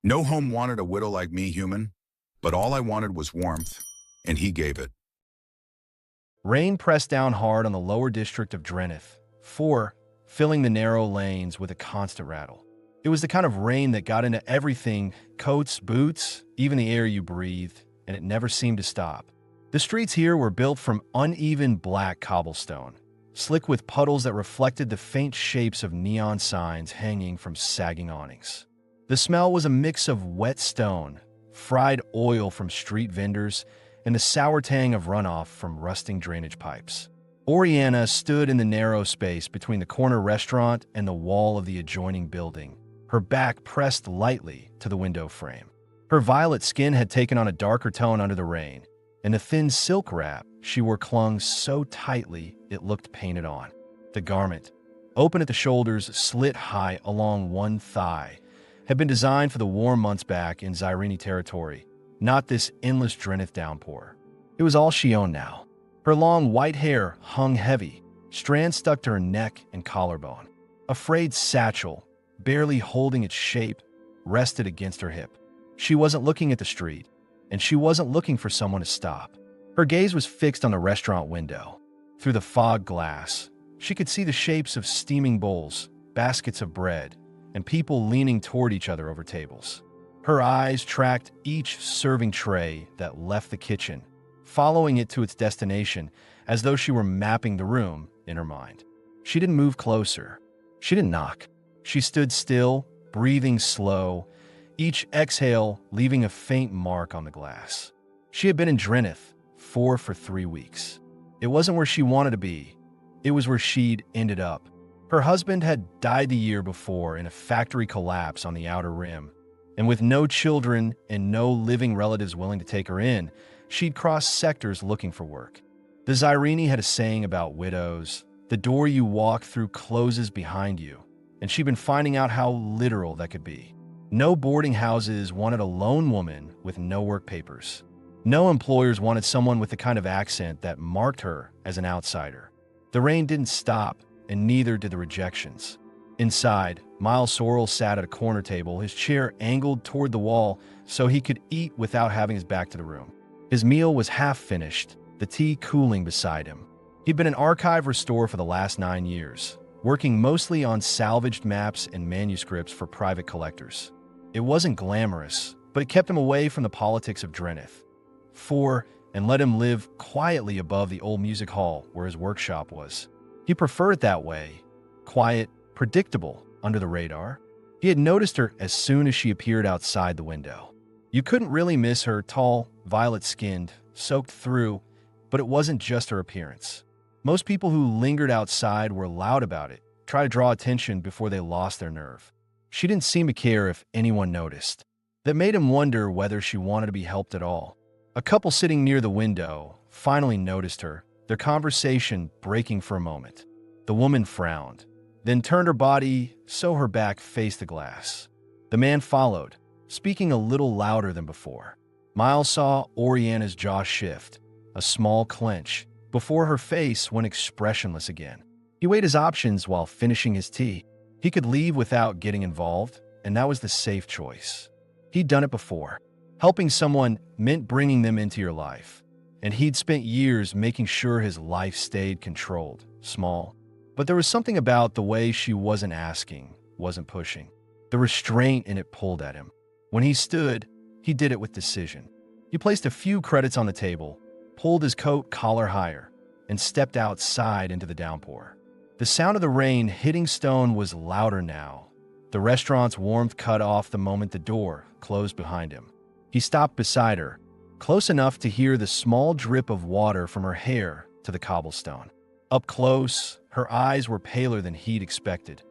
No home wanted a widow like me, human, but all I wanted was warmth, and he gave it. Rain pressed down hard on the lower district of Drenith, filling the narrow lanes with a constant rattle. It was the kind of rain that got into everything, coats, boots, even the air you breathed, and it never seemed to stop. The streets here were built from uneven black cobblestone, slick with puddles that reflected the faint shapes of neon signs hanging from sagging awnings. The smell was a mix of wet stone, fried oil from street vendors, and the sour tang of runoff from rusting drainage pipes. Oriana stood in the narrow space between the corner restaurant and the wall of the adjoining building, her back pressed lightly to the window frame. Her violet skin had taken on a darker tone under the rain, and the thin silk wrap she wore clung so tightly it looked painted on. The garment, open at the shoulders, slit high along one thigh, had been designed for the warm months back in Zyrene territory, not this endless Drenith downpour. It was all she owned now. Her long white hair hung heavy, strands stuck to her neck and collarbone. A frayed satchel, barely holding its shape, rested against her hip. She wasn't looking at the street, and she wasn't looking for someone to stop. Her gaze was fixed on the restaurant window. Through the fog glass, she could see the shapes of steaming bowls, baskets of bread, and people leaning toward each other over tables. Her eyes tracked each serving tray that left the kitchen, following it to its destination as though she were mapping the room in her mind. She didn't move closer. She didn't knock. She stood still, breathing slow, each exhale leaving a faint mark on the glass. She had been in Drenith for 3 weeks. It wasn't where she wanted to be. It was where she'd ended up. Her husband had died the year before in a factory collapse on the Outer Rim, and with no children and no living relatives willing to take her in, she'd crossed sectors looking for work. The Zyrene had a saying about widows: the door you walk through closes behind you, and she'd been finding out how literal that could be. No boarding houses wanted a lone woman with no work papers. No employers wanted someone with the kind of accent that marked her as an outsider. The rain didn't stop, and neither did the rejections. Inside, Miles Sorrell sat at a corner table, his chair angled toward the wall so he could eat without having his back to the room. His meal was half finished, the tea cooling beside him. He'd been an archive restorer for the last 9 years, working mostly on salvaged maps and manuscripts for private collectors. It wasn't glamorous, but it kept him away from the politics of Drenith. And let him live quietly above the old music hall where his workshop was. He preferred it that way, quiet, predictable, under the radar. He had noticed her as soon as she appeared outside the window. You couldn't really miss her, tall, violet-skinned, soaked through, but it wasn't just her appearance. Most people who lingered outside were loud about it, tried to draw attention before they lost their nerve. She didn't seem to care if anyone noticed. That made him wonder whether she wanted to be helped at all. A couple sitting near the window finally noticed her, their conversation breaking for a moment. The woman frowned, then turned her body so her back faced the glass. The man followed, speaking a little louder than before. Miles saw Oriana's jaw shift, a small clench, before her face went expressionless again. He weighed his options while finishing his tea. He could leave without getting involved, and that was the safe choice. He'd done it before. Helping someone meant bringing them into your life, and he'd spent years making sure his life stayed controlled, small. But there was something about the way she wasn't asking, wasn't pushing. The restraint in it pulled at him. When he stood, he did it with decision. He placed a few credits on the table, pulled his coat collar higher, and stepped outside into the downpour. The sound of the rain hitting stone was louder now. The restaurant's warmth cut off the moment the door closed behind him. He stopped beside her, close enough to hear the small drip of water from her hair to the cobblestone. Up close, her eyes were paler than he'd expected.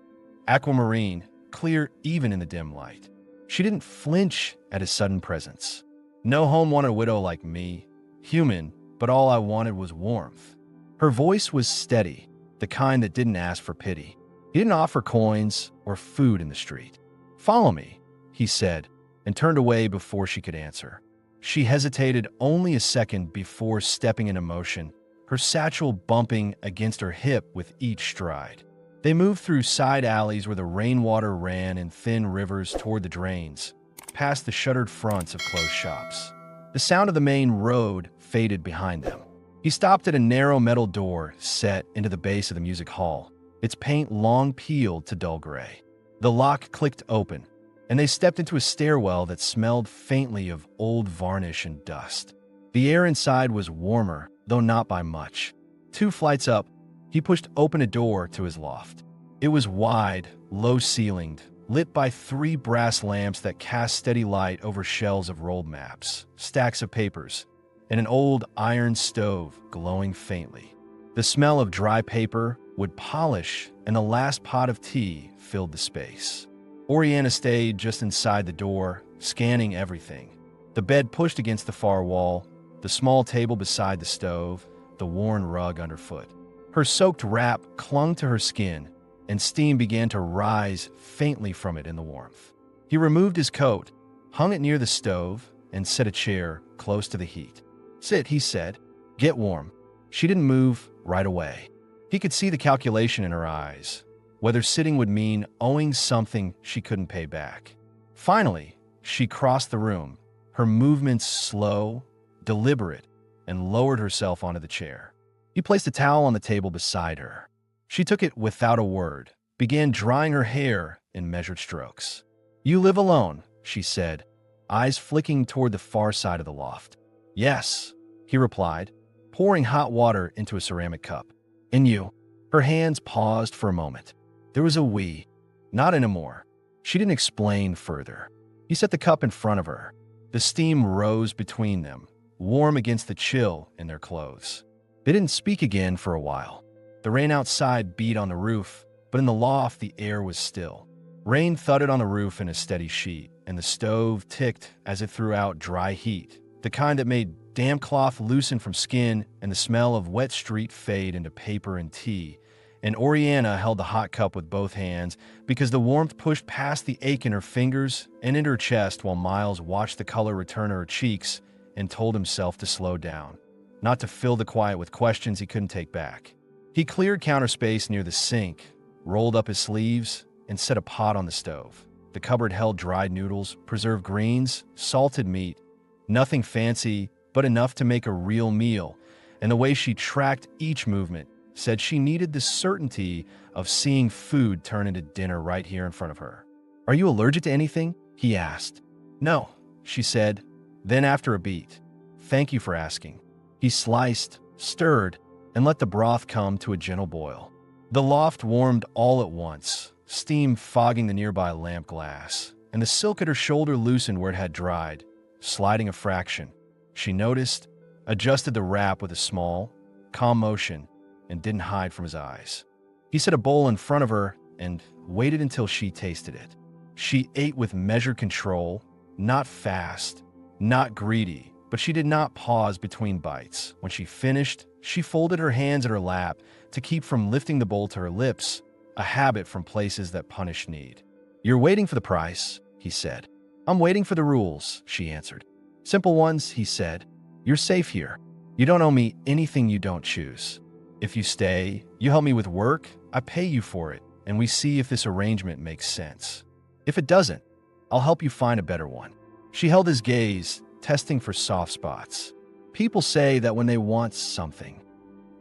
Aquamarine, clear even in the dim light. She didn't flinch at his sudden presence. No home wanted a widow like me, human, but all I wanted was warmth. Her voice was steady, the kind that didn't ask for pity. He didn't offer coins or food in the street. "Follow me," he said, and turned away before she could answer. She hesitated only a second before stepping into motion, her satchel bumping against her hip with each stride. They moved through side alleys where the rainwater ran in thin rivers toward the drains, past the shuttered fronts of closed shops. The sound of the main road faded behind them. He stopped at a narrow metal door set into the base of the music hall, its paint long peeled to dull gray. The lock clicked open, and they stepped into a stairwell that smelled faintly of old varnish and dust. The air inside was warmer, though not by much. 2 flights up, he pushed open a door to his loft. It was wide, low-ceilinged, lit by 3 brass lamps that cast steady light over shelves of rolled maps, stacks of papers, and an old iron stove glowing faintly. The smell of dry paper, wood polish, and the last pot of tea filled the space. Oriana stayed just inside the door, scanning everything. The bed pushed against the far wall, the small table beside the stove, the worn rug underfoot. Her soaked wrap clung to her skin, and steam began to rise faintly from it in the warmth. He removed his coat, hung it near the stove, and set a chair close to the heat. "Sit," he said. "Get warm." She didn't move right away. He could see the calculation in her eyes, whether sitting would mean owing something she couldn't pay back. Finally, she crossed the room, her movements slow, deliberate, and lowered herself onto the chair. He placed a towel on the table beside her. She took it without a word, began drying her hair in measured strokes. "You live alone," she said, eyes flicking toward the far side of the loft. "Yes," he replied, pouring hot water into a ceramic cup. "And you?" Her hands paused for a moment. There was a we. Not anymore. She didn't explain further. He set the cup in front of her. The steam rose between them, warm against the chill in their clothes. They didn't speak again for a while. The rain outside beat on the roof, but in the loft the air was still. Rain thudded on the roof in a steady sheet, and the stove ticked as it threw out dry heat, the kind that made damp cloth loosen from skin and the smell of wet street fade into paper and tea. And Oriana held the hot cup with both hands because the warmth pushed past the ache in her fingers and into her chest, while Miles watched the color return to her cheeks and told himself to slow down, not to fill the quiet with questions he couldn't take back. He cleared counter space near the sink, rolled up his sleeves, and set a pot on the stove. The cupboard held dried noodles, preserved greens, salted meat, nothing fancy, but enough to make a real meal, and the way she tracked each movement said she needed the certainty of seeing food turn into dinner right here in front of her. "Are you allergic to anything?" he asked. "No," she said. Then after a beat, "Thank you for asking." He sliced, stirred, and let the broth come to a gentle boil. The loft warmed all at once, steam fogging the nearby lamp glass, and the silk at her shoulder loosened where it had dried, sliding a fraction. She noticed, adjusted the wrap with a small, calm motion, and didn't hide from his eyes. He set a bowl in front of her and waited until she tasted it. She ate with measured control, not fast, not greedy, but she did not pause between bites. When she finished, she folded her hands at her lap to keep from lifting the bowl to her lips, a habit from places that punish need. "You're waiting for the price," he said. "I'm waiting for the rules," she answered. "Simple ones," he said. "You're safe here. You don't owe me anything you don't choose. If you stay, you help me with work, I pay you for it, and we see if this arrangement makes sense. If it doesn't, I'll help you find a better one." She held his gaze, testing for soft spots. People say that when they want something.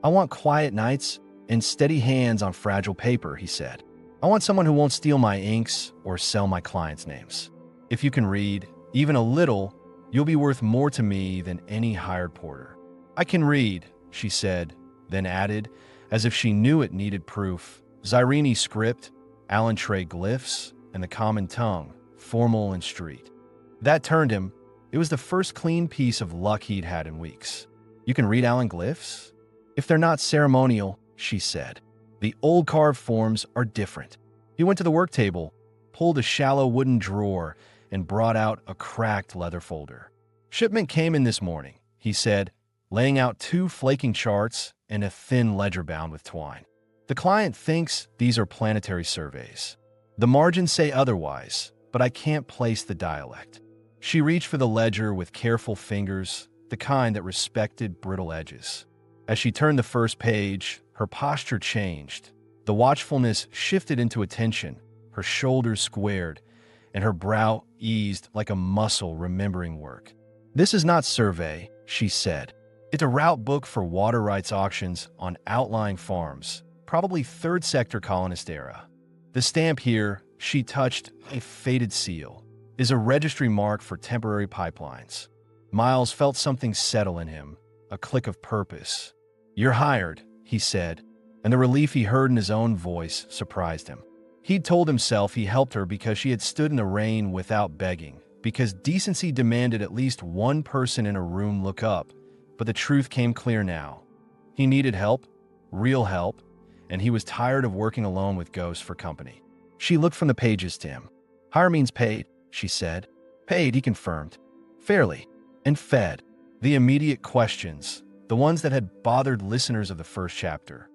"I want quiet nights and steady hands on fragile paper," he said. "I want someone who won't steal my inks or sell my clients' names. If you can read, even a little, you'll be worth more to me than any hired porter." "I can read," she said, then added, as if she knew it needed proof, "Zyrene script, Alan Trey glyphs, and the common tongue, formal and street." That turned him. It was the first clean piece of luck he'd had in weeks. "You can read Alan glyphs?" "If they're not ceremonial," she said. "The old carved forms are different." He went to the work table, pulled a shallow wooden drawer, and brought out a cracked leather folder. "Shipment came in this morning," he said, laying out 2 flaking charts and a thin ledger bound with twine. "The client thinks these are planetary surveys. The margins say otherwise, but I can't place the dialect." She reached for the ledger with careful fingers, the kind that respected brittle edges. As she turned the first page, her posture changed. The watchfulness shifted into attention, her shoulders squared, and her brow eased like a muscle remembering work. "This is not survey," she said. "It's a route book for water rights auctions on outlying farms, probably third sector colonist era. The stamp here," she touched a faded seal, "is a registry mark for temporary pipelines." Miles felt something settle in him, a click of purpose. "You're hired," he said, and the relief he heard in his own voice surprised him. He'd told himself he helped her because she had stood in the rain without begging, because decency demanded at least one person in a room look up, but the truth came clear now. He needed help, real help, and he was tired of working alone with ghosts for company. She looked from the pages to him. "Hire means paid," she said. "Paid," he confirmed. "Fairly." And fed. The immediate questions, the ones that had bothered listeners of the first chapter,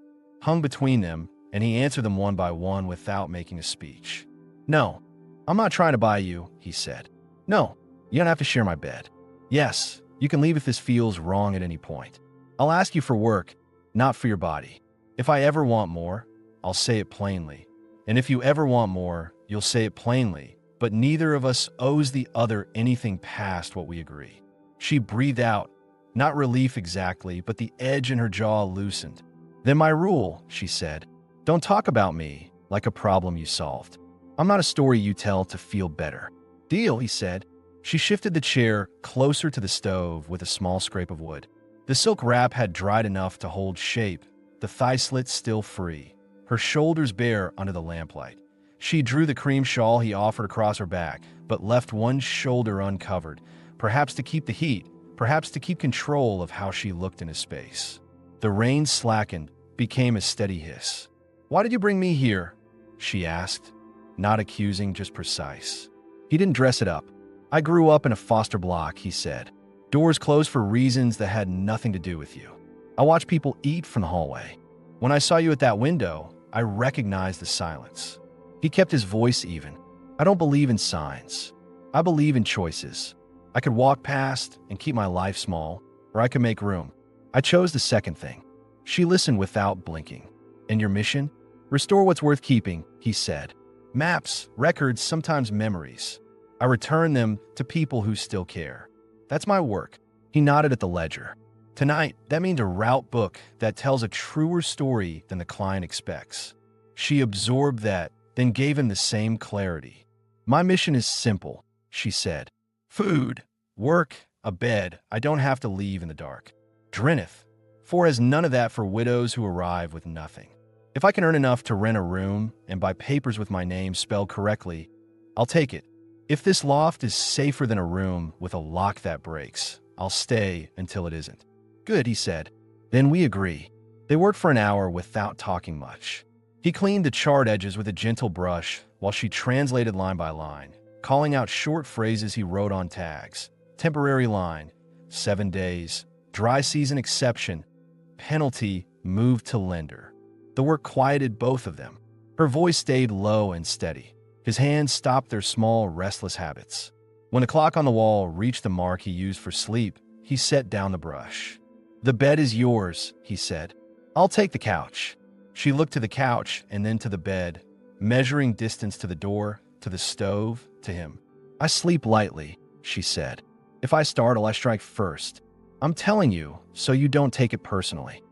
hung between them, and he answered them one by one without making a speech. "No, I'm not trying to buy you," he said. "No, you don't have to share my bed. Yes, you can leave if this feels wrong at any point. I'll ask you for work, not for your body. If I ever want more, I'll say it plainly. And if you ever want more, you'll say it plainly, but neither of us owes the other anything past what we agree." She breathed out, not relief exactly, but the edge in her jaw loosened. "Then my rule," she said, "don't talk about me like a problem you solved. I'm not a story you tell to feel better." "Deal," he said. She shifted the chair closer to the stove with a small scrape of wood. The silk wrap had dried enough to hold shape, the thigh slits still free, her shoulders bare under the lamplight. She drew the cream shawl he offered across her back, but left one shoulder uncovered, perhaps to keep the heat, perhaps to keep control of how she looked in his space. The rain slackened, became a steady hiss. "Why did you bring me here?" she asked, not accusing, just precise. He didn't dress it up. "I grew up in a foster block," he said. "Doors closed for reasons that had nothing to do with you. I watched people eat from the hallway. When I saw you at that window, I recognized the silence." He kept his voice even. "I don't believe in signs. I believe in choices. I could walk past and keep my life small, or I could make room. I chose the second thing." She listened without blinking. "And your mission? Restore what's worth keeping," he said. "Maps, records, sometimes memories. I return them to people who still care. That's my work." He nodded at the ledger. "Tonight, that means a route book that tells a truer story than the client expects." She absorbed that, then gave him the same clarity. "My mission is simple," she said. "Food, work, a bed. I don't have to leave in the dark. Drineth. 4 has none of that for widows who arrive with nothing. If I can earn enough to rent a room and buy papers with my name spelled correctly, I'll take it. If this loft is safer than a room with a lock that breaks, I'll stay until it isn't." "Good," he said. "Then we agree." They worked for an hour without talking much. He cleaned the charred edges with a gentle brush while she translated line by line, calling out short phrases he wrote on tags. Temporary line, 7 days, dry season exception, penalty, moved to lender. The work quieted both of them. Her voice stayed low and steady. His hands stopped their small, restless habits. When the clock on the wall reached the mark he used for sleep, he set down the brush. "The bed is yours," he said. "I'll take the couch." She looked to the couch and then to the bed, measuring distance to the door, to the stove, to him. "I sleep lightly," she said. "If I startle, I strike first. I'm telling you, so you don't take it personally."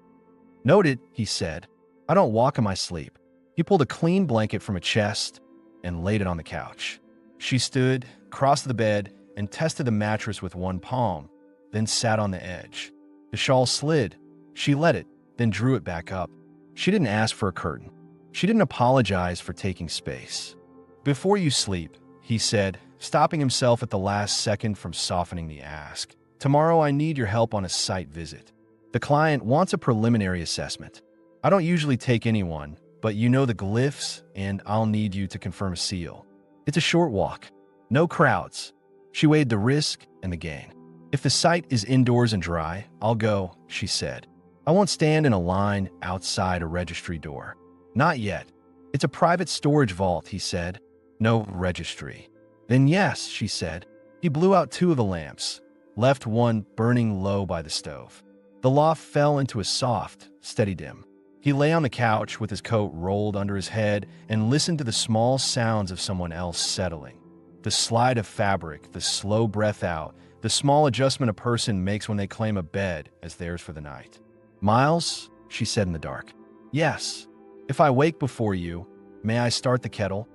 "Noted," he said. "I don't walk in my sleep." He pulled a clean blanket from a chest and laid it on the couch. She stood, crossed the bed, and tested the mattress with one palm, then sat on the edge. The shawl slid. She let it, then drew it back up. She didn't ask for a curtain. She didn't apologize for taking space. "Before you sleep," he said, stopping himself at the last second from softening the ask, "tomorrow I need your help on a site visit. The client wants a preliminary assessment. I don't usually take anyone, but you know the glyphs, and I'll need you to confirm a seal. It's a short walk. No crowds." She weighed the risk and the gain. "If the site is indoors and dry, I'll go," she said. "I won't stand in a line outside a registry door." "Not yet. It's a private storage vault," he said. "No registry." "Then yes," she said. He blew out 2 of the lamps, left one burning low by the stove. The loft fell into a soft, steady dim. He lay on the couch with his coat rolled under his head and listened to the small sounds of someone else settling. The The slide of fabric, the slow breath out, the small adjustment a person makes when they claim a bed as theirs for the night. "Miles," she said in the dark. "Yes. If I wake before you, may I start the kettle?"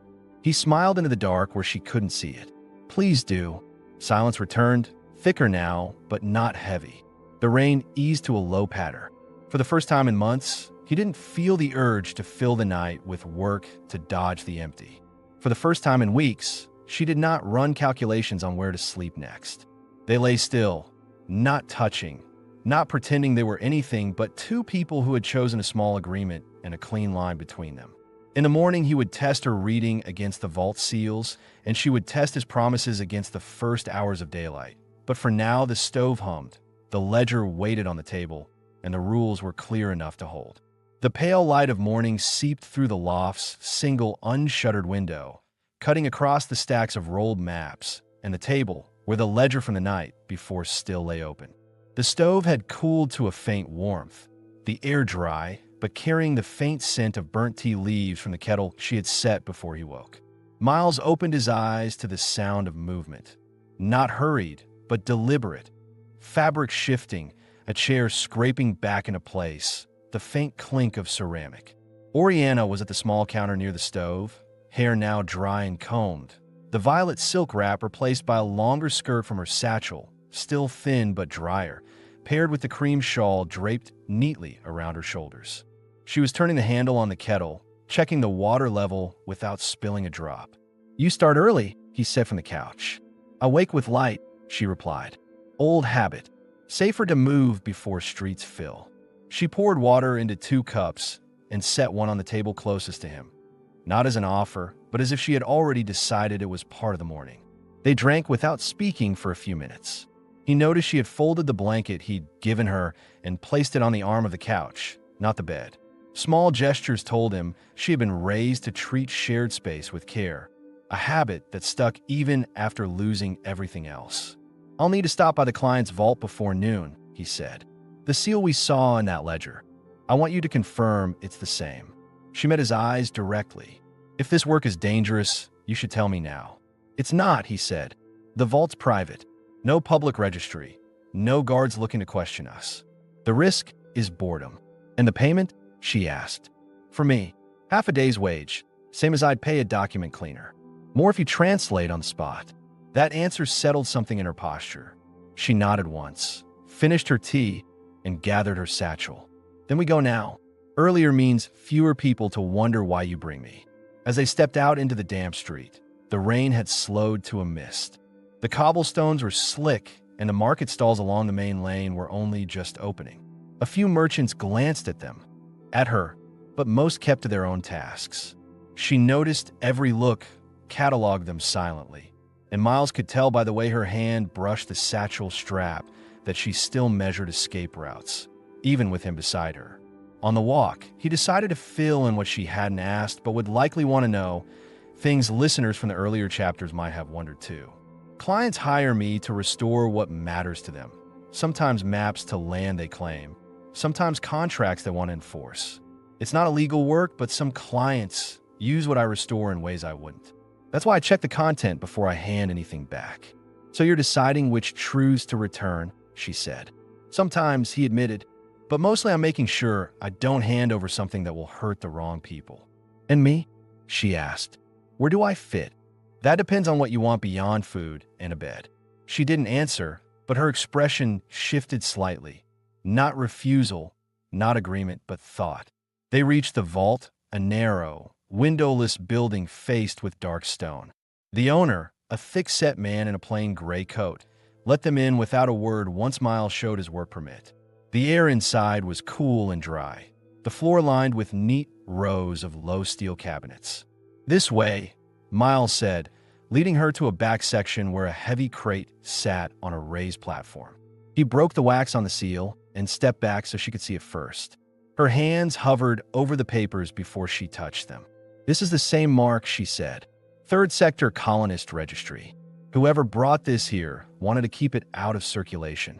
He smiled into the dark where she couldn't see it. "Please do." Silence returned, thicker now, but not heavy. The rain eased to a low patter. For the first time in months, he didn't feel the urge to fill the night with work to dodge the empty. For the first time in weeks, she did not run calculations on where to sleep next. They lay still, not touching, not pretending they were anything but two people who had chosen a small agreement and a clean line between them. In the morning, he would test her reading against the vault seals, and she would test his promises against the first hours of daylight. But for now, the stove hummed, the ledger waited on the table, and the rules were clear enough to hold. The pale light of morning seeped through the loft's single unshuttered window, cutting across the stacks of rolled maps and the table where the ledger from the night before still lay open. The stove had cooled to a faint warmth, the air dry, but carrying the faint scent of burnt tea leaves from the kettle she had set before he woke. Miles opened his eyes to the sound of movement. Not hurried, but deliberate. Fabric shifting, a chair scraping back into place, the faint clink of ceramic. Oriana was at the small counter near the stove, hair now dry and combed. The violet silk wrap replaced by a longer skirt from her satchel, still thin but drier, paired with the cream shawl draped neatly around her shoulders. She was turning the handle on the kettle, checking the water level without spilling a drop. "You start early," he said from the couch. "I wake with light," she replied. "Old habit. Safer to move before streets fill." She poured water into 2 cups and set one on the table closest to him. Not as an offer, but as if she had already decided it was part of the morning. They drank without speaking for a few minutes. He noticed she had folded the blanket he'd given her and placed it on the arm of the couch, not the bed. Small gestures told him she had been raised to treat shared space with care, a habit that stuck even after losing everything else. "I'll need to stop by the client's vault before noon," he said. "The seal we saw in that ledger. I want you to confirm it's the same." She met his eyes directly. "If this work is dangerous, you should tell me now." "It's not," he said. "The vault's private. No public registry. No guards looking to question us. The risk is boredom." "And the payment?" she asked. "For me, half a day's wage, same as I'd pay a document cleaner. More if you translate on the spot." That answer settled something in her posture. She nodded once, finished her tea, and gathered her satchel. "Then we go now. Earlier means fewer people to wonder why you bring me." As they stepped out into the damp street, the rain had slowed to a mist. The cobblestones were slick, and the market stalls along the main lane were only just opening. A few merchants glanced at them, at her, but most kept to their own tasks. She noticed every look, cataloged them silently, and Miles could tell by the way her hand brushed the satchel strap that she still measured escape routes, even with him beside her. On the walk, he decided to fill in what she hadn't asked but would likely want to know, things listeners from the earlier chapters might have wondered too. Clients hire me to restore what matters to them, sometimes maps to land they claim, sometimes contracts they want to enforce. It's not illegal work, but some clients use what I restore in ways I wouldn't. That's why I check the content before I hand anything back. "So you're deciding which truths to return," she said. "Sometimes," he admitted, "but mostly I'm making sure I don't hand over something that will hurt the wrong people." "And me?" she asked. "Where do I fit?" "That depends on what you want beyond food and a bed." She didn't answer, but her expression shifted slightly. Not refusal, not agreement, but thought. They reached the vault, a narrow, windowless building faced with dark stone. The owner, a thick-set man in a plain gray coat, let them in without a word once Miles showed his work permit. The air inside was cool and dry, the floor lined with neat rows of low steel cabinets. "This way," Miles said, leading her to a back section where a heavy crate sat on a raised platform. He broke the wax on the seal and stepped back so she could see it first. Her hands hovered over the papers before she touched them. "This is the same mark," she said. "Third Sector Colonist Registry. Whoever brought this here wanted to keep it out of circulation."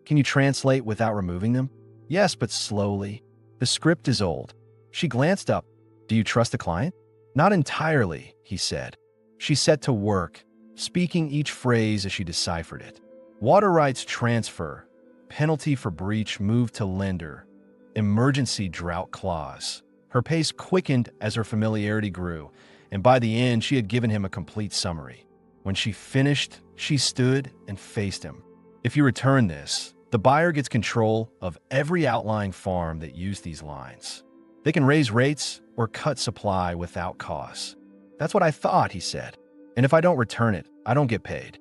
"Can you translate without removing them?" "Yes, but slowly. The script is old." She glanced up. "Do you trust the client?" "Not entirely," he said. She set to work, speaking each phrase as she deciphered it. Water rights transfer, penalty for breach moved to lender, emergency drought clause. Her pace quickened as her familiarity grew, and by the end, she had given him a complete summary. When she finished, she stood and faced him. If you return this, the buyer gets control of every outlying farm that used these lines. They can raise rates or cut supply without costs. That's what I thought, he said. And if I don't return it, I don't get paid.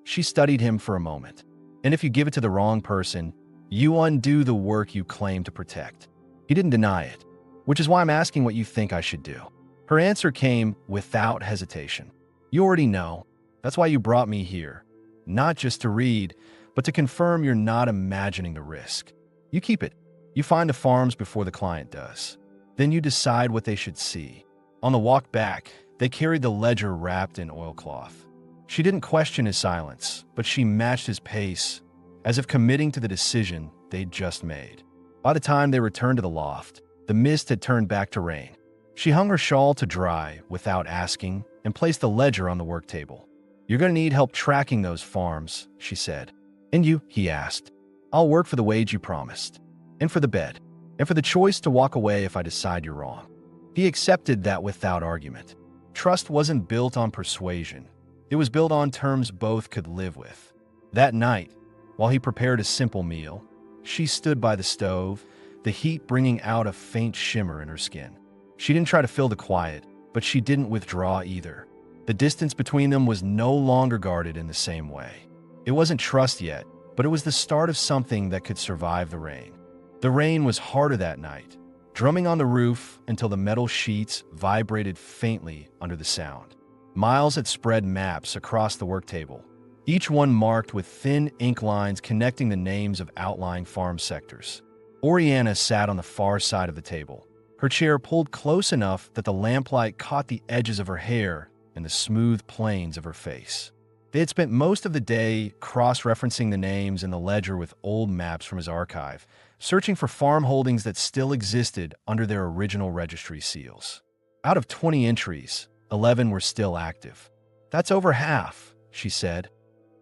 She studied him for a moment. And if you give it to the wrong person, you undo the work you claim to protect. He didn't deny it, which is why I'm asking what you think I should do. Her answer came without hesitation. You already know. That's why you brought me here. Not just to read, but to confirm you're not imagining the risk. You keep it. You find the farms before the client does. Then you decide what they should see. On the walk back, they carried the ledger wrapped in oilcloth. She didn't question his silence, but she matched his pace, as if committing to the decision they'd just made. By the time they returned to the loft, the mist had turned back to rain. She hung her shawl to dry without asking and placed the ledger on the work table. You're going to need help tracking those farms, she said. And you, he asked. I'll work for the wage you promised. And for the bed. And for the choice to walk away if I decide you're wrong. He accepted that without argument. Trust wasn't built on persuasion. It was built on terms both could live with. That night, while he prepared a simple meal, she stood by the stove, the heat bringing out a faint shimmer in her skin. She didn't try to fill the quiet, but she didn't withdraw either. The distance between them was no longer guarded in the same way. It wasn't trust yet, but it was the start of something that could survive the rain. The rain was harder that night, drumming on the roof until the metal sheets vibrated faintly under the sound. Miles had spread maps across the work table, each one marked with thin ink lines connecting the names of outlying farm sectors. Oriana sat on the far side of the table, her chair pulled close enough that the lamplight caught the edges of her hair and the smooth planes of her face. They had spent most of the day cross-referencing the names in the ledger with old maps from his archive, searching for farm holdings that still existed under their original registry seals. Out of 20 entries, 11 were still active. That's over half, she said,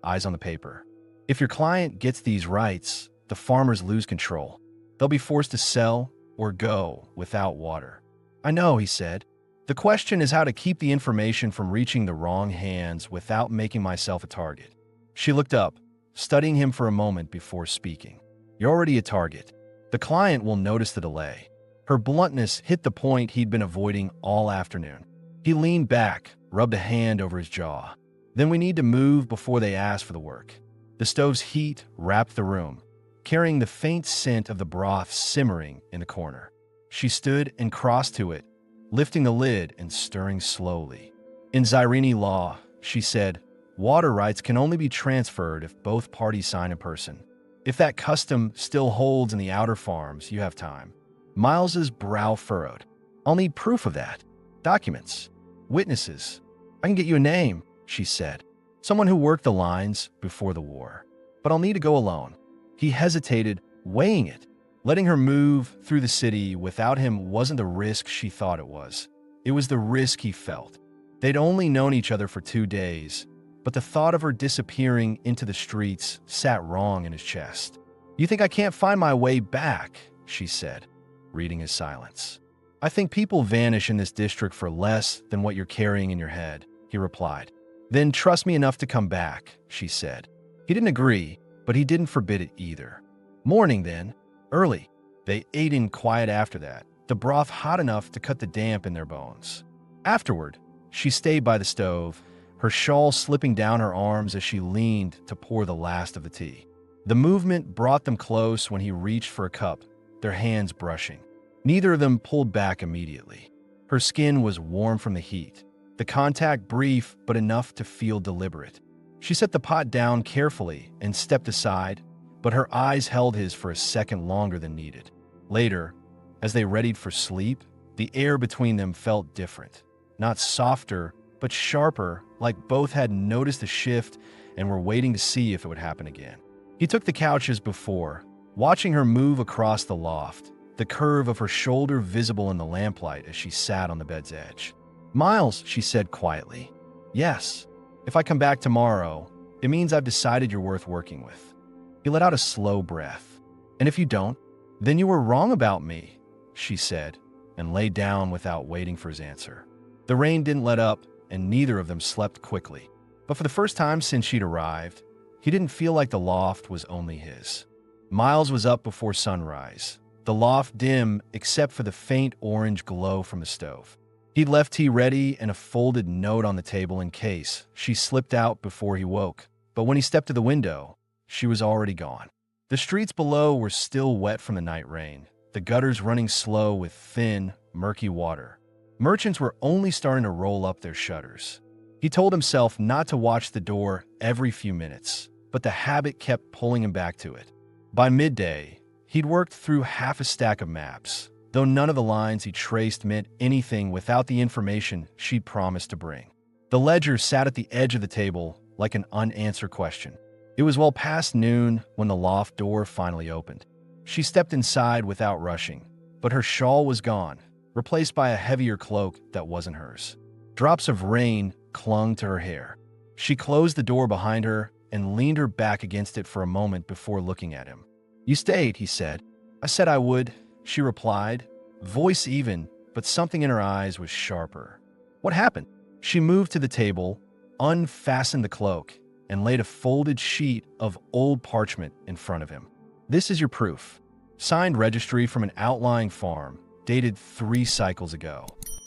eyes on the paper. If your client gets these rights, the farmers lose control. They'll be forced to sell or go without water. I know, he said. The question is how to keep the information from reaching the wrong hands without making myself a target. She looked up, studying him for a moment before speaking. You're already a target. The client will notice the delay. Her bluntness hit the point he'd been avoiding all afternoon. He leaned back, rubbed a hand over his jaw. Then we need to move before they ask for the work. The stove's heat wrapped the room, carrying the faint scent of the broth simmering in the corner. She stood and crossed to it, lifting the lid and stirring slowly. In Zyrene law, she said, water rights can only be transferred if both parties sign in person. If that custom still holds in the outer farms, you have time. Miles's brow furrowed. I'll need proof of that. Documents. Witnesses. I can get you a name, she said. Someone who worked the lines before the war. But I'll need to go alone. He hesitated, weighing it. Letting her move through the city without him wasn't the risk she thought it was. It was the risk he felt. They'd only known each other for 2 days, but the thought of her disappearing into the streets sat wrong in his chest. You think I can't find my way back, she said, reading his silence. I think people vanish in this district for less than what you're carrying in your head, he replied. Then trust me enough to come back, she said. He didn't agree, but he didn't forbid it either. Morning then. Early. They ate in quiet after that, the broth hot enough to cut the damp in their bones. Afterward, she stayed by the stove, her shawl slipping down her arms as she leaned to pour the last of the tea. The movement brought them close when he reached for a cup, their hands brushing. Neither of them pulled back immediately. Her skin was warm from the heat, the contact brief but enough to feel deliberate. She set the pot down carefully and stepped aside, but her eyes held his for a second longer than needed. Later, as they readied for sleep, the air between them felt different. Not softer, but sharper, like both had noticed the shift and were waiting to see if it would happen again. He took the couch as before, watching her move across the loft, the curve of her shoulder visible in the lamplight as she sat on the bed's edge. Miles, she said quietly. Yes. If I come back tomorrow, it means I've decided you're worth working with. He let out a slow breath. And if you don't, then you were wrong about me, she said, and lay down without waiting for his answer. The rain didn't let up, and neither of them slept quickly. But for the first time since she'd arrived, he didn't feel like the loft was only his. Miles was up before sunrise, the loft dim except for the faint orange glow from the stove. He'd left tea ready and a folded note on the table in case she slipped out before he woke. But when he stepped to the window, she was already gone. The streets below were still wet from the night rain, the gutters running slow with thin, murky water. Merchants were only starting to roll up their shutters. He told himself not to watch the door every few minutes, but the habit kept pulling him back to it. By midday, he'd worked through half a stack of maps, though none of the lines he traced meant anything without the information she'd promised to bring. The ledger sat at the edge of the table like an unanswered question. It was well past noon when the loft door finally opened. She stepped inside without rushing, but her shawl was gone, replaced by a heavier cloak that wasn't hers. Drops of rain clung to her hair. She closed the door behind her and leaned her back against it for a moment before looking at him. "You stayed," he said. "I said I would," she replied, voice even, but something in her eyes was sharper. "What happened?" She moved to the table, unfastened the cloak, and laid a folded sheet of old parchment in front of him. "This is your proof. Signed registry from an outlying farm, dated 3 cycles ago.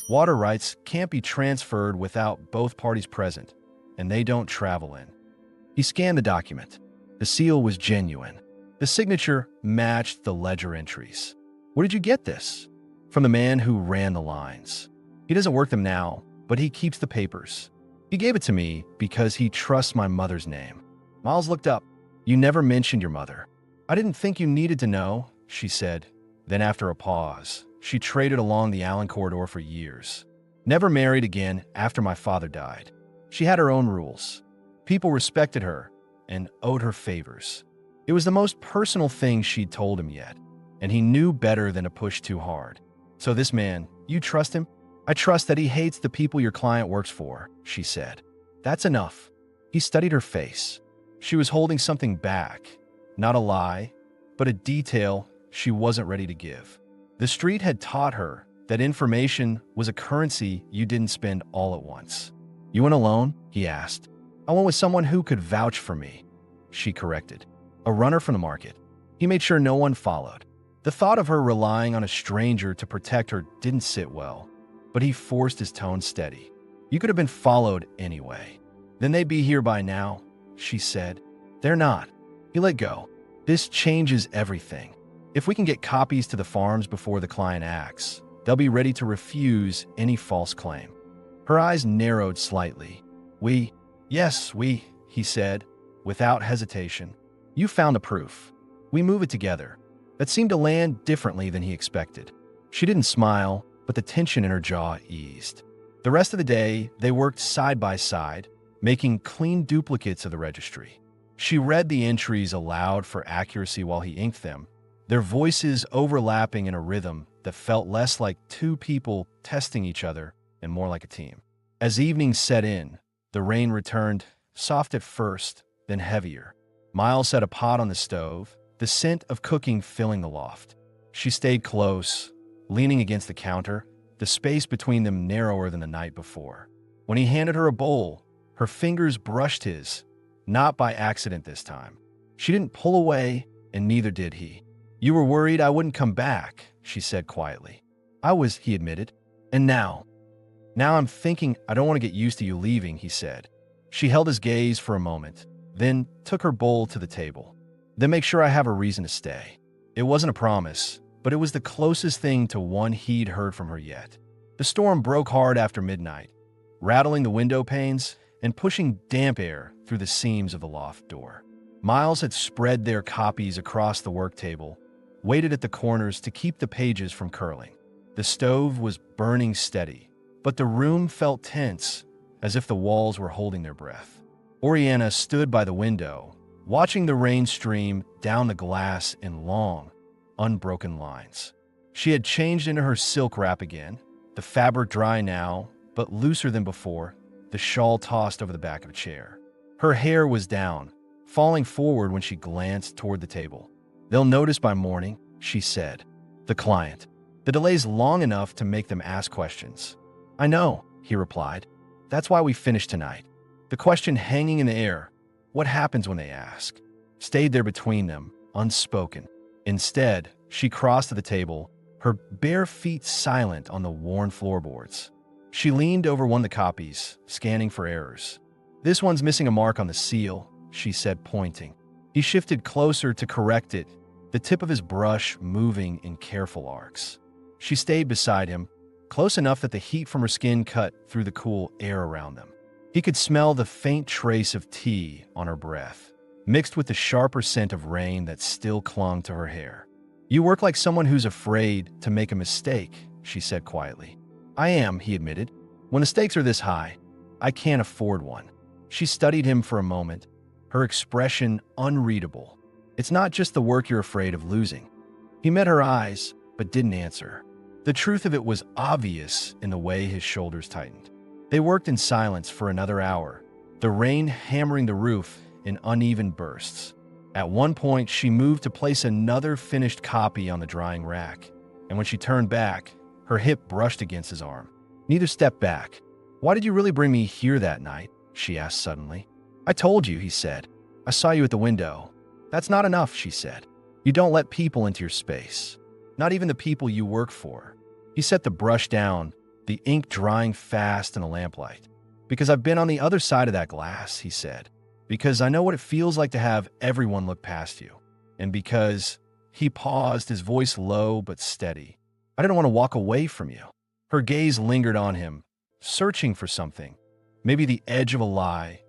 Water rights can't be transferred without both parties present, and they don't travel in." He scanned the document. The seal was genuine. The signature matched the ledger entries. "Where did you get this?" "From the man who ran the lines. He doesn't work them now, but he keeps the papers. He gave it to me because he trusts my mother's name." Miles looked up. "You never mentioned your mother." "I didn't think you needed to know," she said. Then after a pause, she traded along the Allen corridor for years. "Never married again after my father died. She had her own rules. People respected her and owed her favors. It was the most personal thing she'd told him yet, and he knew better than to push too hard. So this man, you trust him?" "I trust that he hates the people your client works for," she said. "That's enough." He studied her face. She was holding something back, not a lie, but a detail she wasn't ready to give. The street had taught her that information was a currency you didn't spend all at once. "You went alone?" he asked. "I went with someone who could vouch for me," she corrected. "A runner from the market." He made sure no one followed. The thought of her relying on a stranger to protect her didn't sit well, but he forced his tone steady. "You could have been followed anyway." "Then they'd be here by now," she said. "They're not." He let go. "This changes everything. If we can get copies to the farms before the client acts, they'll be ready to refuse any false claim." Her eyes narrowed slightly. Yes, we, he said, without hesitation. "You found the proof. We move it together." That seemed to land differently than he expected. She didn't smile, but the tension in her jaw eased. The rest of the day, they worked side by side, making clean duplicates of the registry. She read the entries aloud for accuracy while he inked them, their voices overlapping in a rhythm that felt less like two people testing each other and more like a team. As evening set in, the rain returned, soft at first, then heavier. Miles set a pot on the stove, the scent of cooking filling the loft. She stayed close, leaning against the counter, the space between them narrower than the night before. When he handed her a bowl, her fingers brushed his, not by accident this time. She didn't pull away, and neither did he. "You were worried I wouldn't come back," she said quietly. "I was," he admitted. "And now I'm thinking I don't want to get used to you leaving," he said. She held his gaze for a moment, then took her bowl to the table. "Then make sure I have a reason to stay." It wasn't a promise, but it was the closest thing to one he'd heard from her yet. The storm broke hard after midnight, rattling the window panes and pushing damp air through the seams of the loft door. Miles had spread their copies across the work table, waited at the corners to keep the pages from curling. The stove was burning steady, but the room felt tense, as if the walls were holding their breath. Oriana stood by the window, watching the rain stream down the glass in long, unbroken lines. She had changed into her silk wrap again, the fabric dry now, but looser than before, the shawl tossed over the back of a chair. Her hair was down, falling forward when she glanced toward the table. "They'll notice by morning," she said. The client. "The delay's long enough to make them ask questions." "I know," he replied. "That's why we finished tonight." The question hanging in the air, what happens when they ask, stayed there between them, unspoken. Instead, she crossed to the table, her bare feet silent on the worn floorboards. She leaned over one of the copies, scanning for errors. "This one's missing a mark on the seal," she said, pointing. He shifted closer to correct it, the tip of his brush moving in careful arcs. She stayed beside him, close enough that the heat from her skin cut through the cool air around them. He could smell the faint trace of tea on her breath, mixed with the sharper scent of rain that still clung to her hair. "You work like someone who's afraid to make a mistake," she said quietly. "I am," he admitted. "When the stakes are this high, I can't afford one." She studied him for a moment, her expression unreadable. "It's not just the work you're afraid of losing." He met her eyes, but didn't answer. The truth of it was obvious in the way his shoulders tightened. They worked in silence for another hour, the rain hammering the roof in uneven bursts. At one point, she moved to place another finished copy on the drying rack, and when she turned back, her hip brushed against his arm. Neither stepped back. "Why did you really bring me here that night?" she asked suddenly. "I told you," he said. "I saw you at the window." "That's not enough," she said. "You don't let people into your space. Not even the people you work for." He set the brush down, the ink drying fast in the lamplight. "Because I've been on the other side of that glass," he said. "Because I know what it feels like to have everyone look past you. And because—" He paused, his voice low but steady. "I didn't want to walk away from you." Her gaze lingered on him, searching for something. Maybe the edge of a lie,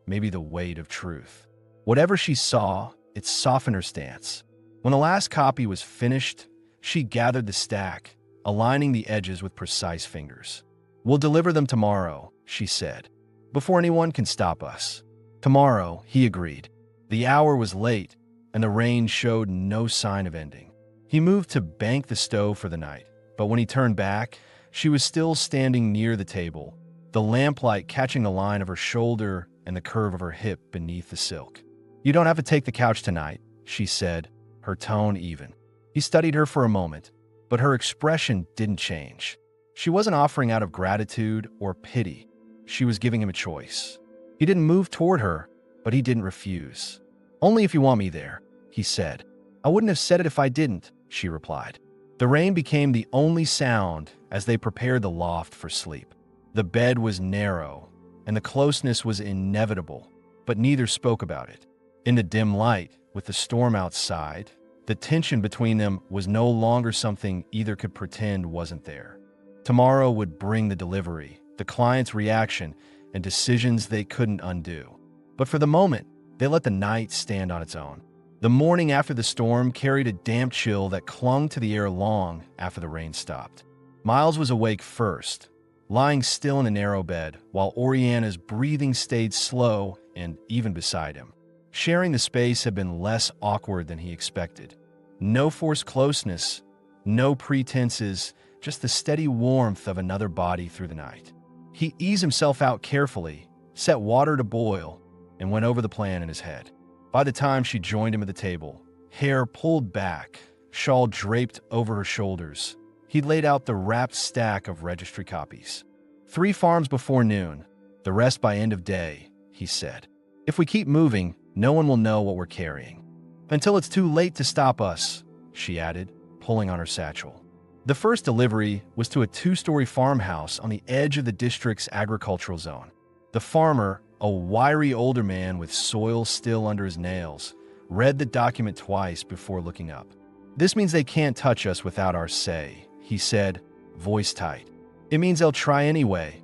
maybe the weight of truth. Whatever she saw, it softened her stance. When the last copy was finished, she gathered the stack, aligning the edges with precise fingers. "We'll deliver them tomorrow," she said, "before anyone can stop us." "Tomorrow," he agreed. The hour was late, and the rain showed no sign of ending. He moved to bank the stove for the night, but when he turned back, she was still standing near the table, the lamplight catching the line of her shoulder and the curve of her hip beneath the silk. "You don't have to take the couch tonight," she said, her tone even. He studied her for a moment, but her expression didn't change. She wasn't offering out of gratitude or pity. She was giving him a choice. He didn't move toward her, but he didn't refuse. "Only if you want me there," he said. "I wouldn't have said it if I didn't," she replied. The rain became the only sound as they prepared the loft for sleep. The bed was narrow, and the closeness was inevitable, but neither spoke about it. In the dim light, with the storm outside, the tension between them was no longer something either could pretend wasn't there. Tomorrow would bring the delivery, the client's reaction, and decisions they couldn't undo. But for the moment, they let the night stand on its own. The morning after the storm carried a damp chill that clung to the air long after the rain stopped. Miles was awake first, lying still in a narrow bed, while Oriana's breathing stayed slow and even beside him. Sharing the space had been less awkward than he expected. No forced closeness, no pretenses, just the steady warmth of another body through the night. He eased himself out carefully, set water to boil, and went over the plan in his head. By the time she joined him at the table, hair pulled back, shawl draped over her shoulders, he laid out the wrapped stack of registry copies. 3 farms before noon, the rest by end of day, he said. If we keep moving, no one will know what we're carrying. Until it's too late to stop us, she added, pulling on her satchel. The first delivery was to a 2-story farmhouse on the edge of the district's agricultural zone. The farmer, a wiry older man with soil still under his nails, read the document twice before looking up. This means they can't touch us without our say, he said, voice tight. It means they'll try anyway,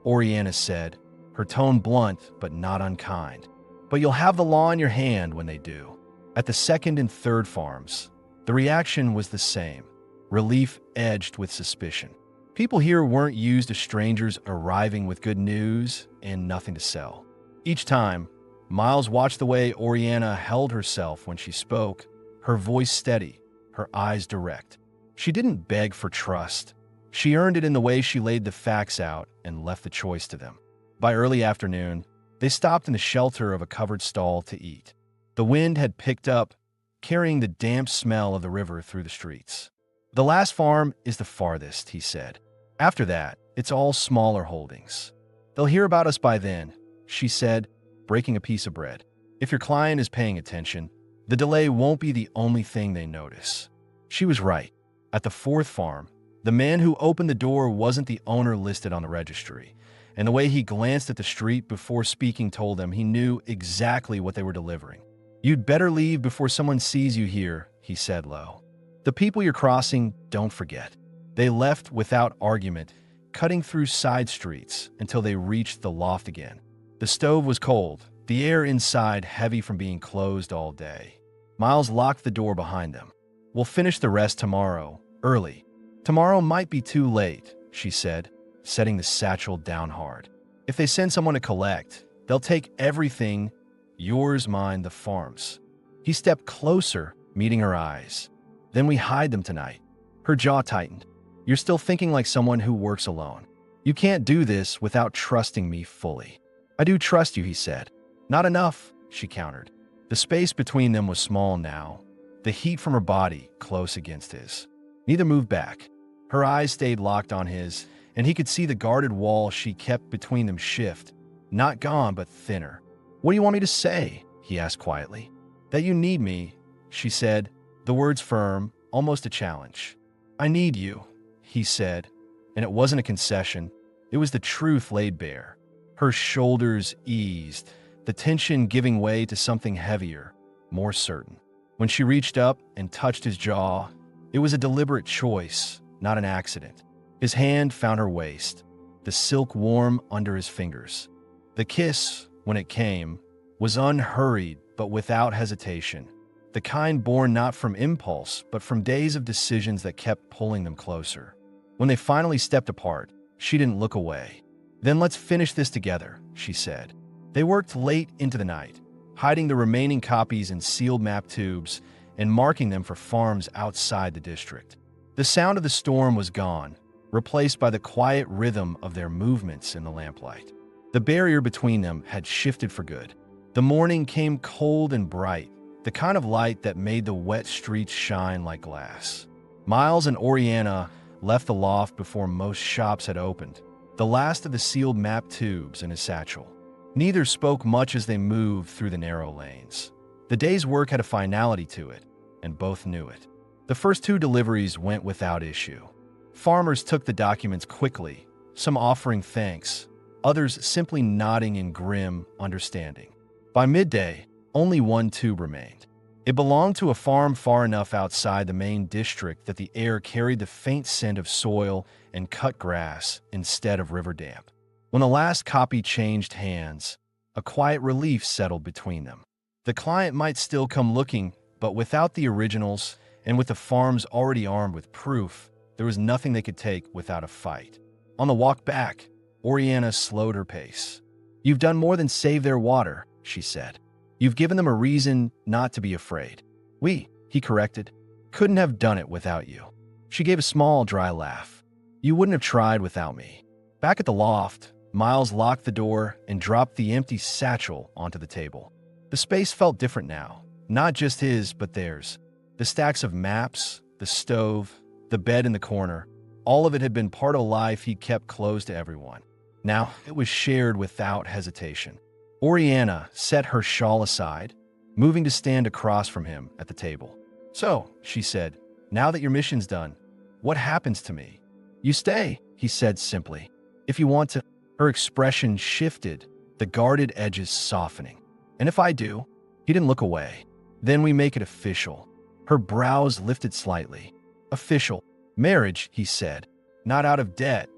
Oriana said, her tone blunt but not unkind. But you'll have the law in your hand when they do. At the second and third farms, the reaction was the same, relief edged with suspicion. People here weren't used to strangers arriving with good news and nothing to sell. Each time, Miles watched the way Oriana held herself when she spoke, her voice steady, her eyes direct. She didn't beg for trust. She earned it in the way she laid the facts out and left the choice to them. By early afternoon, they stopped in the shelter of a covered stall to eat. The wind had picked up, carrying the damp smell of the river through the streets. "The last farm is the farthest," he said. "After that, it's all smaller holdings. They'll hear about us by then," she said, breaking a piece of bread. "If your client is paying attention, the delay won't be the only thing they notice." She was right. At the fourth farm, the man who opened the door wasn't the owner listed on the registry, and the way he glanced at the street before speaking told them he knew exactly what they were delivering. "You'd better leave before someone sees you here," he said low. "The people you're crossing, don't forget." They left without argument, cutting through side streets until they reached the loft again. The stove was cold, the air inside heavy from being closed all day. Miles locked the door behind them. "We'll finish the rest tomorrow, early." "Tomorrow might be too late," she said, setting the satchel down hard. "If they send someone to collect, they'll take everything, yours, mine, the farm's." He stepped closer, meeting her eyes. "Then we hide them tonight." Her jaw tightened. "You're still thinking like someone who works alone. You can't do this without trusting me fully." "I do trust you," he said. "Not enough," she countered. The space between them was small now, the heat from her body close against his. Neither moved back. Her eyes stayed locked on his, and he could see the guarded wall she kept between them shift, not gone but thinner. "What do you want me to say?" he asked quietly. "That you need me," she said, the words firm, almost a challenge. "I need you," he said, and it wasn't a concession. It was the truth laid bare. Her shoulders eased, the tension giving way to something heavier, more certain. When she reached up and touched his jaw, it was a deliberate choice, not an accident. His hand found her waist, the silk warm under his fingers. The kiss, when it came, was unhurried but without hesitation, the kind born not from impulse but from days of decisions that kept pulling them closer. When they finally stepped apart, she didn't look away. "Then let's finish this together," she said. They worked late into the night, hiding the remaining copies in sealed map tubes and marking them for farms outside the district. The sound of the storm was gone, replaced by the quiet rhythm of their movements in the lamplight. The barrier between them had shifted for good. The morning came cold and bright, the kind of light that made the wet streets shine like glass. Miles and Oriana left the loft before most shops had opened, the last of the sealed map tubes in his satchel. Neither spoke much as they moved through the narrow lanes. The day's work had a finality to it, and both knew it. The first 2 deliveries went without issue. Farmers took the documents quickly, some offering thanks, others simply nodding in grim understanding. By midday, only 1 tube remained. It belonged to a farm far enough outside the main district that the air carried the faint scent of soil and cut grass instead of river damp. When the last copy changed hands, a quiet relief settled between them. The client might still come looking, but without the originals and with the farms already armed with proof, there was nothing they could take without a fight. On the walk back, Oriana slowed her pace. "You've done more than save their water," she said. "You've given them a reason not to be afraid." "We," he corrected, "couldn't have done it without you." She gave a small, dry laugh. "You wouldn't have tried without me." Back at the loft, Miles locked the door and dropped the empty satchel onto the table. The space felt different now, not just his, but theirs. The stacks of maps, the stove, the bed in the corner, all of it had been part of a life he'd kept closed to everyone. Now it was shared without hesitation. Oriana set her shawl aside, moving to stand across from him at the table. "So," she said, "now that your mission's done, what happens to me?" "You stay," he said simply. "If you want to." Her expression shifted, the guarded edges softening. "And if I do?" He didn't look away. "Then we make it official." Her brows lifted slightly. "Official. Marriage," he said. "Not out of debt.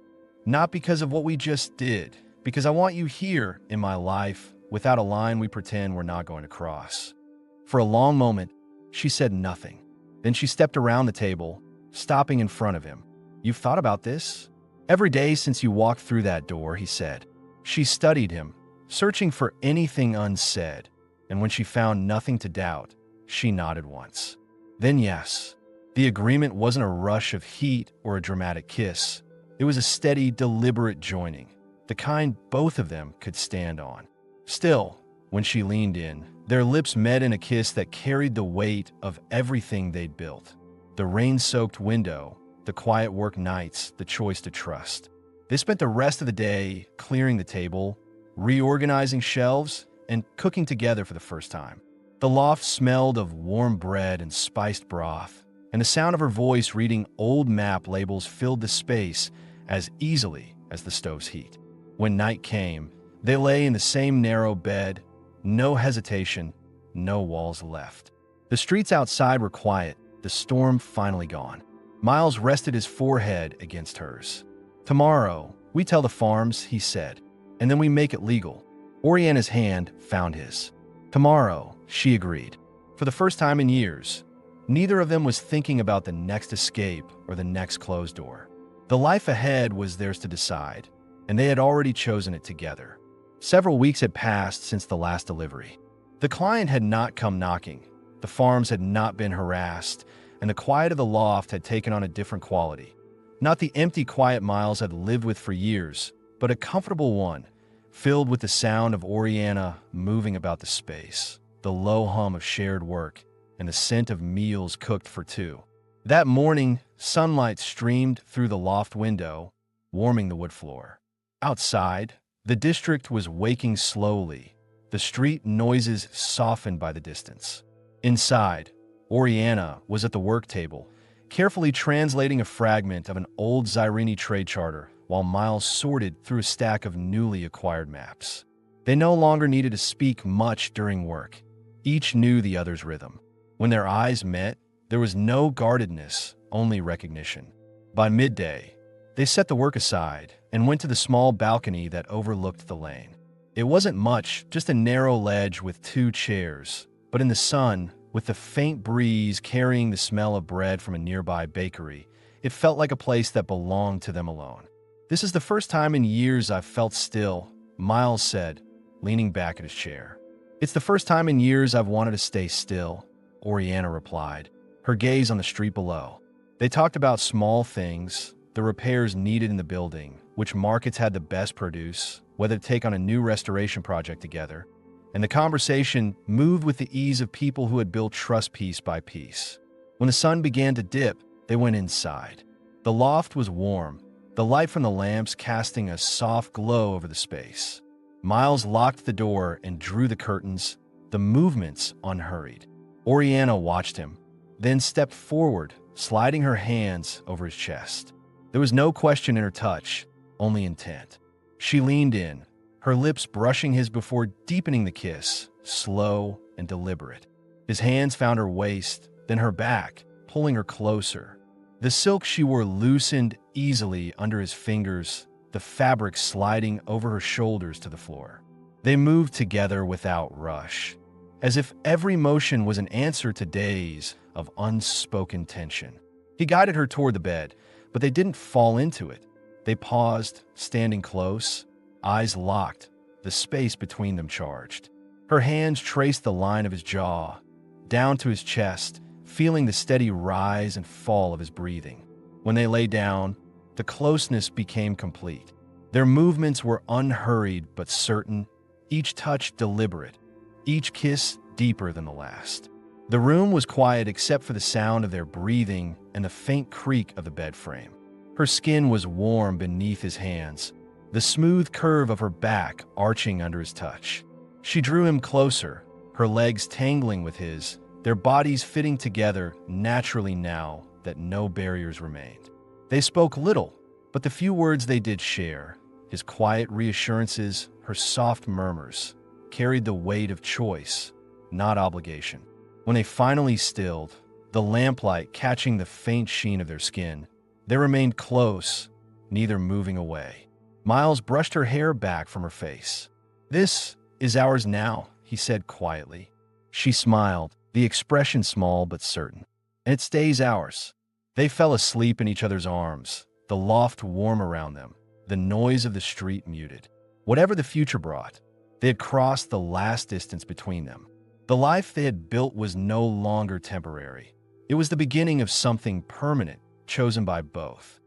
Not because of what we just did. Because I want you here in my life without a line we pretend we're not going to cross." For a long moment, she said nothing. Then she stepped around the table, stopping in front of him. "You've thought about this?" "Every day since you walked through that door," he said. She studied him, searching for anything unsaid, and when she found nothing to doubt, she nodded once. Then yes. The agreement wasn't a rush of heat or a dramatic kiss. It was a steady, deliberate joining. the kind both of them could stand on. Still, when she leaned in, their lips met in a kiss that carried the weight of everything they'd built. The rain-soaked window, the quiet work nights, the choice to trust. They spent the rest of the day clearing the table, reorganizing shelves, and cooking together for the first time. The loft smelled of warm bread and spiced broth, and the sound of her voice reading old map labels filled the space as easily as the stove's heat. When night came, they lay in the same narrow bed, no hesitation, no walls left. The streets outside were quiet, the storm finally gone. Miles rested his forehead against hers. "Tomorrow, we tell the farms," he said, "and then we make it legal." Oriana's hand found his. "Tomorrow," she agreed. For the first time in years, neither of them was thinking about the next escape or the next closed door. The life ahead was theirs to decide, and they had already chosen it together. Several weeks had passed since the last delivery. The client had not come knocking, the farms had not been harassed, and the quiet of the loft had taken on a different quality. Not the empty, quiet Miles had lived with for years, but a comfortable one, filled with the sound of Oriana moving about the space, the low hum of shared work, and the scent of meals cooked for two. That morning, sunlight streamed through the loft window, warming the wood floor. Outside, the district was waking slowly, the street noises softened by the distance. Inside, Oriana was at the work table, carefully translating a fragment of an old Zyrene trade charter while Miles sorted through a stack of newly acquired maps. They no longer needed to speak much during work. Each knew the other's rhythm. When their eyes met, there was no guardedness, only recognition. By midday, they set the work aside and went to the small balcony that overlooked the lane. It wasn't much, just a narrow ledge with two chairs, but in the sun, with the faint breeze carrying the smell of bread from a nearby bakery, it felt like a place that belonged to them alone. "This is the first time in years I've felt still," Miles said, leaning back in his chair. "It's the first time in years I've wanted to stay still," Oriana replied, her gaze on the street below. They talked about small things, the repairs needed in the building, which markets had the best produce, whether to take on a new restoration project together, and the conversation moved with the ease of people who had built trust piece by piece. When the sun began to dip, they went inside. The loft was warm, the light from the lamps casting a soft glow over the space. Miles locked the door and drew the curtains, the movements unhurried. Oriana watched him, then stepped forward, sliding her hands over his chest. There was no question in her touch, only intent. She leaned in, her lips brushing his before deepening the kiss, slow and deliberate. His hands found her waist, then her back, pulling her closer. The silk she wore loosened easily under his fingers, the fabric sliding over her shoulders to the floor. They moved together without rush, as if every motion was an answer to days of unspoken tension. He guided her toward the bed, but they didn't fall into it. They paused, standing close, eyes locked, the space between them charged. Her hands traced the line of his jaw, down to his chest, feeling the steady rise and fall of his breathing. When they lay down, the closeness became complete. Their movements were unhurried but certain, each touch deliberate, each kiss deeper than the last. The room was quiet except for the sound of their breathing and the faint creak of the bed frame. Her skin was warm beneath his hands, the smooth curve of her back arching under his touch. She drew him closer, her legs tangling with his, their bodies fitting together naturally now that no barriers remained. They spoke little, but the few words they did share, his quiet reassurances, her soft murmurs, carried the weight of choice, not obligation. When they finally stilled, the lamplight catching the faint sheen of their skin, they remained close, neither moving away. Miles brushed her hair back from her face. "This is ours now," he said quietly. She smiled, the expression small but certain. "And it stays ours." They fell asleep in each other's arms, the loft warm around them, the noise of the street muted. Whatever the future brought, they had crossed the last distance between them. The life they had built was no longer temporary. It was the beginning of something permanent, chosen by both.